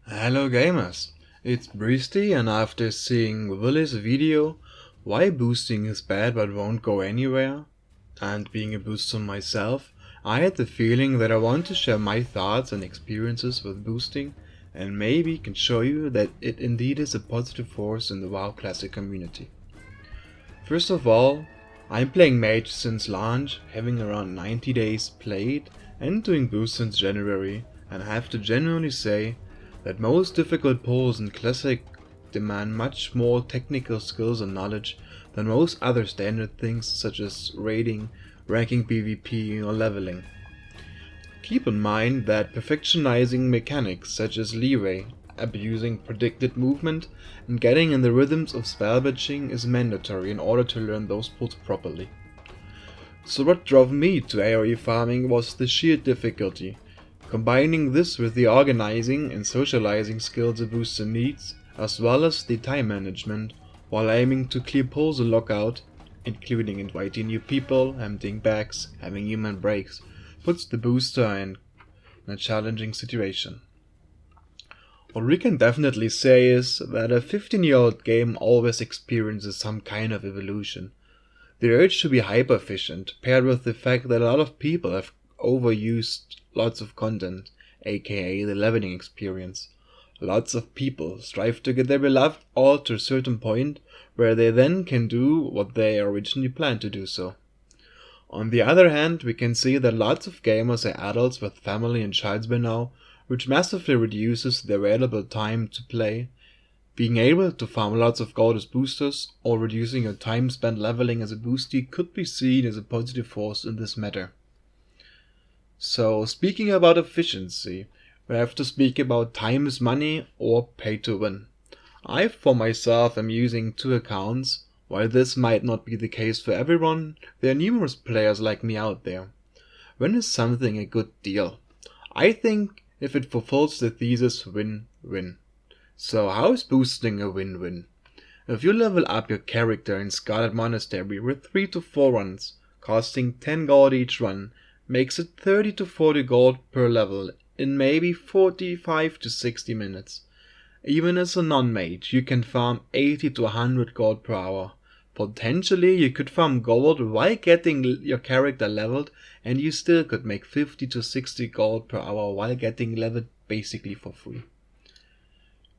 Hello gamers, it's breesty, and after seeing WillE's video why boosting is bad but won't go anywhere, and being a booster myself, I had the feeling that I want to share my thoughts and experiences with boosting and maybe can show you that it indeed is a positive force in the WoW Classic community. First of all, I'm playing Mage since launch, having around 90 days played and doing boost since January, and I have to genuinely say that most difficult pulls in Classic demand much more technical skills and knowledge than most other standard things such as raiding, ranking PvP or leveling. Keep in mind that perfectionizing mechanics such as leeway, abusing predicted movement, and getting in the rhythms of spellbatching is mandatory in order to learn those pulls properly. So what drove me to AoE farming was the sheer difficulty. Combining this with the organizing and socializing skills a booster needs, as well as the time management, while aiming to clear pulls and lockout, including inviting new people, emptying bags, having human breaks, puts the booster in a challenging situation. What we can definitely say is that a 15-year-old game always experiences some kind of evolution. The urge to be hyper-efficient, paired with the fact that a lot of people have overused lots of content, aka the leveling experience. Lots of people strive to get their beloved all to a certain point where they then can do what they originally planned to do so. On the other hand, we can see that lots of gamers are adults with family and childs by now, which massively reduces their available time to play. Being able to farm lots of gold as boosters, or reducing your time spent leveling as a boosty could be seen as a positive force in this matter. So, speaking about efficiency, we have to speak about time is money or pay to win. I, for myself, am using 2 accounts. While this might not be the case for everyone, there are numerous players like me out there. When is something a good deal? I think if it fulfills the thesis win-win. So how is boosting a win-win? If you level up your character in Scarlet Monastery with 3 to 4 runs, costing 10 gold each run, makes it 30 to 40 gold per level in maybe 45 to 60 minutes. Even as a non-mage, you can farm 80 to 100 gold per hour. Potentially, you could farm gold while getting your character leveled, and you still could make 50 to 60 gold per hour while getting leveled basically for free.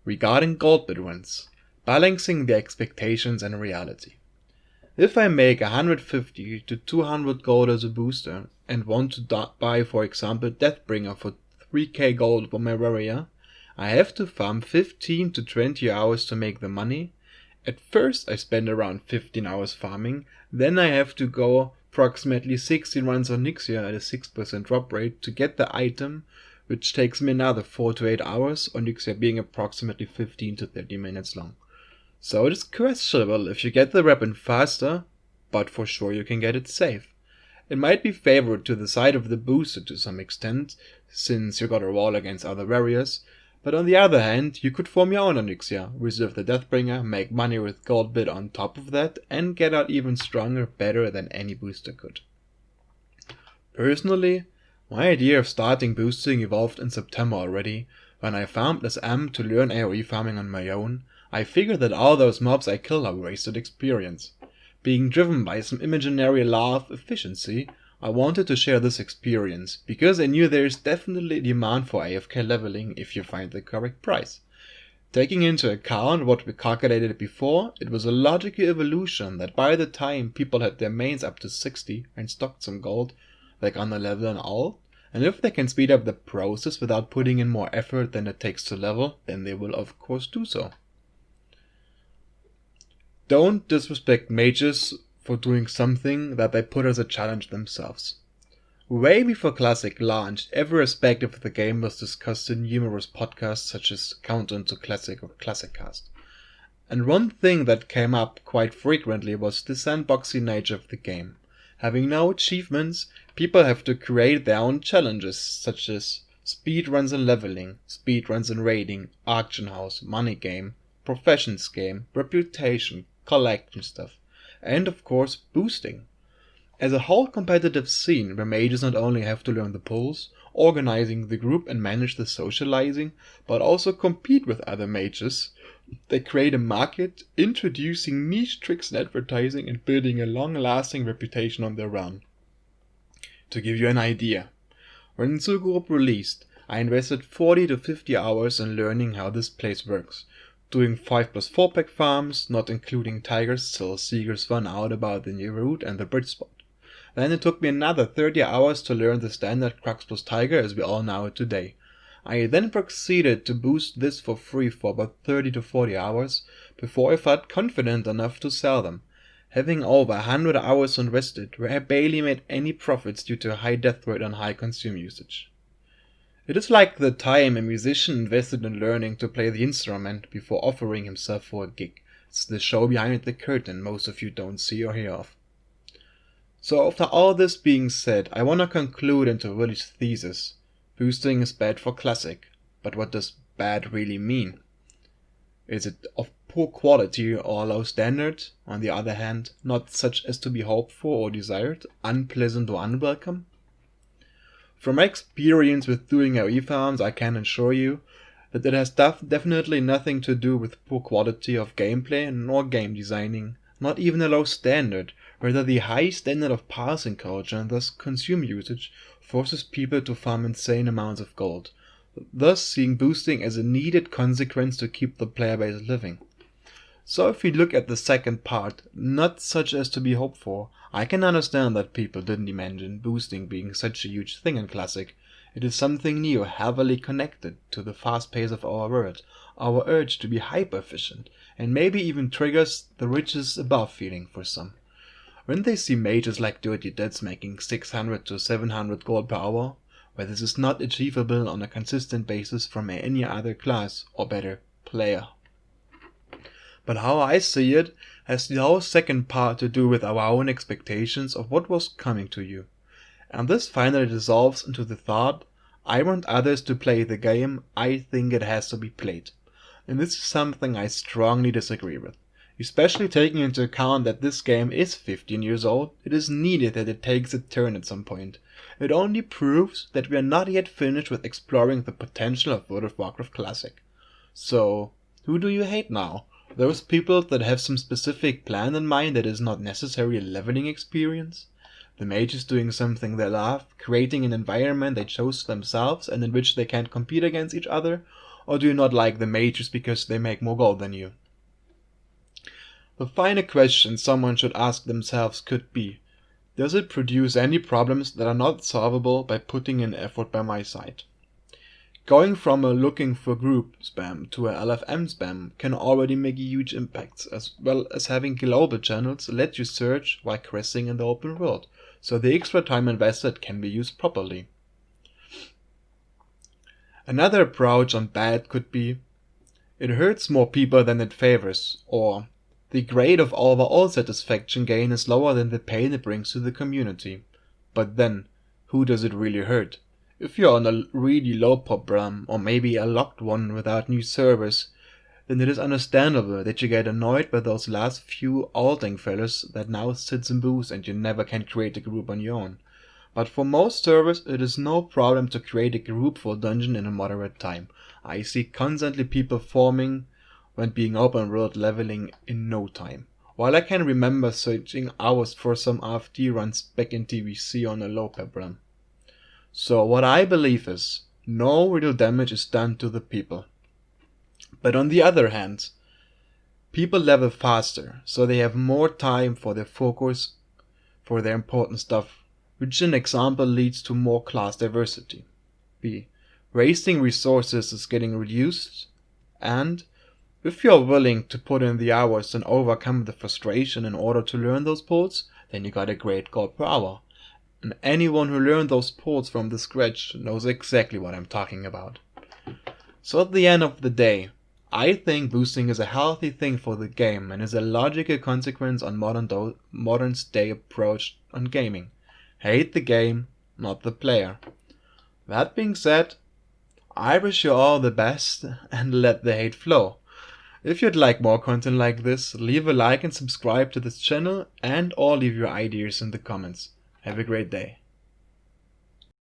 Regarding gold bid runs, balancing the expectations and reality. If I make 150 to 200 gold as a booster and want to buy, for example, Deathbringer for 3k gold for my warrior, I have to farm 15 to 20 hours to make the money. At first I spend around 15 hours farming, then I have to go approximately 16 runs on Nixia at a 6% drop rate to get the item, which takes me another 4 to 8 hours, on Nixia being approximately 15 to 30 minutes long. So it is questionable if you get the weapon faster, but for sure you can get it safe. It might be favored to the side of the booster to some extent, since you got a wall against other warriors, but on the other hand, you could form your own Onyxia, reserve the Deathbringer, make money with gold bid on top of that, and get out even stronger, better than any booster could. Personally, my idea of starting boosting evolved in September already. When I farmed as M to learn AoE farming on my own, I figured that all those mobs I kill are wasted experience. Being driven by some imaginary law of efficiency, I wanted to share this experience, because I knew there is definitely demand for AFK leveling if you find the correct price. Taking into account what we calculated before, it was a logical evolution that by the time people had their mains up to 60 and stocked some gold, they gonna level and all, and if they can speed up the process without putting in more effort than it takes to level, then they will of course do so. Don't disrespect mages for doing something that they put as a challenge themselves. Way before Classic launched, every aspect of the game was discussed in numerous podcasts such as Countdown to Classic or Classiccast. And one thing that came up quite frequently was the sandboxy nature of the game. Having no achievements, people have to create their own challenges such as speedruns and leveling, speedruns and raiding, auction house, money game, professions game, reputation, collection stuff, and of course boosting. As a whole competitive scene where mages not only have to learn the pulls, organizing the group and manage the socializing, but also compete with other mages. They create a market, introducing niche tricks in advertising and building a long-lasting reputation on their realm. To give you an idea, when Zul'Gurub released, I invested 40 to 50 hours in learning how this place works, doing 5+4 pack farms, not including tigers till seekers found out about the new route and the bridge spot. Then it took me another 30 hours to learn the standard Crux plus Tiger as we all know it today. I then proceeded to boost this for free for about 30 to 40 hours before I felt confident enough to sell them, having over 100 hours invested where I barely made any profits due to a high death rate and high consume usage. It is like the time a musician invested in learning to play the instrument before offering himself for a gig. It's the show behind the curtain most of you don't see or hear of. So after all this being said, I want to conclude into WillE's thesis. Boosting is bad for Classic, but what does bad really mean? Is it of poor quality or low standard? On the other hand, not such as to be hoped for or desired, unpleasant or unwelcome? From my experience with doing AoE farms, I can assure you that it has definitely nothing to do with poor quality of gameplay nor game designing, not even a low standard. Rather, the high standard of parsing culture and thus consume usage forces people to farm insane amounts of gold, thus seeing boosting as a needed consequence to keep the player base living. So if we look at the second part, not such as to be hoped for, I can understand that people didn't imagine boosting being such a huge thing in Classic. It is something new, heavily connected to the fast pace of our world, our urge to be hyper efficient, and maybe even triggers the riches above feeling for some. When they see mages like Dirty Deads making 600 to 700 gold per hour, where this is not achievable on a consistent basis from any other class, or better, player. But how I see it has the whole second part to do with our own expectations of what was coming to you. And this finally dissolves into the thought, I want others to play the game I think it has to be played. And this is something I strongly disagree with. Especially taking into account that this game is 15 years old, it is needed that it takes a turn at some point. It only proves that we are not yet finished with exploring the potential of World of Warcraft Classic. So, who do you hate now? Those people that have some specific plan in mind that is not necessarily a leveling experience? The mages doing something they love, creating an environment they chose themselves and in which they can't compete against each other? Or do you not like the mages because they make more gold than you? The final question someone should ask themselves could be, does it produce any problems that are not solvable by putting in effort by my side? Going from a looking for group spam to a LFM spam can already make huge impacts, as well as having global channels let you search while questing in the open world, so the extra time invested can be used properly. Another approach on bad could be, it hurts more people than it favors, or the grade of overall satisfaction gain is lower than the pain it brings to the community. But then, who does it really hurt? If you're on a really low pop realm, or maybe a locked one without new servers, then it is understandable that you get annoyed by those last few alting fellas that now sits in booths and you never can create a group on your own. But for most servers, it is no problem to create a group for a dungeon in a moderate time. I see constantly people forming when being open world leveling in no time. While I can remember searching hours for some AFD runs back in TVC on a low pep realm. So what I believe is, no real damage is done to the people. But on the other hand, people level faster, so they have more time for their focus, for their important stuff, which an example leads to more class diversity. B. Wasting resources is getting reduced, and if you're willing to put in the hours and overcome the frustration in order to learn those ports, then you got a great gold per hour. And anyone who learned those ports from the scratch knows exactly what I'm talking about. So at the end of the day, I think boosting is a healthy thing for the game and is a logical consequence on modern day approach on gaming. Hate the game, not the player. That being said, I wish you all the best and let the hate flow. If you'd like more content like this, leave a like and subscribe to this channel and or leave your ideas in the comments. Have a great day.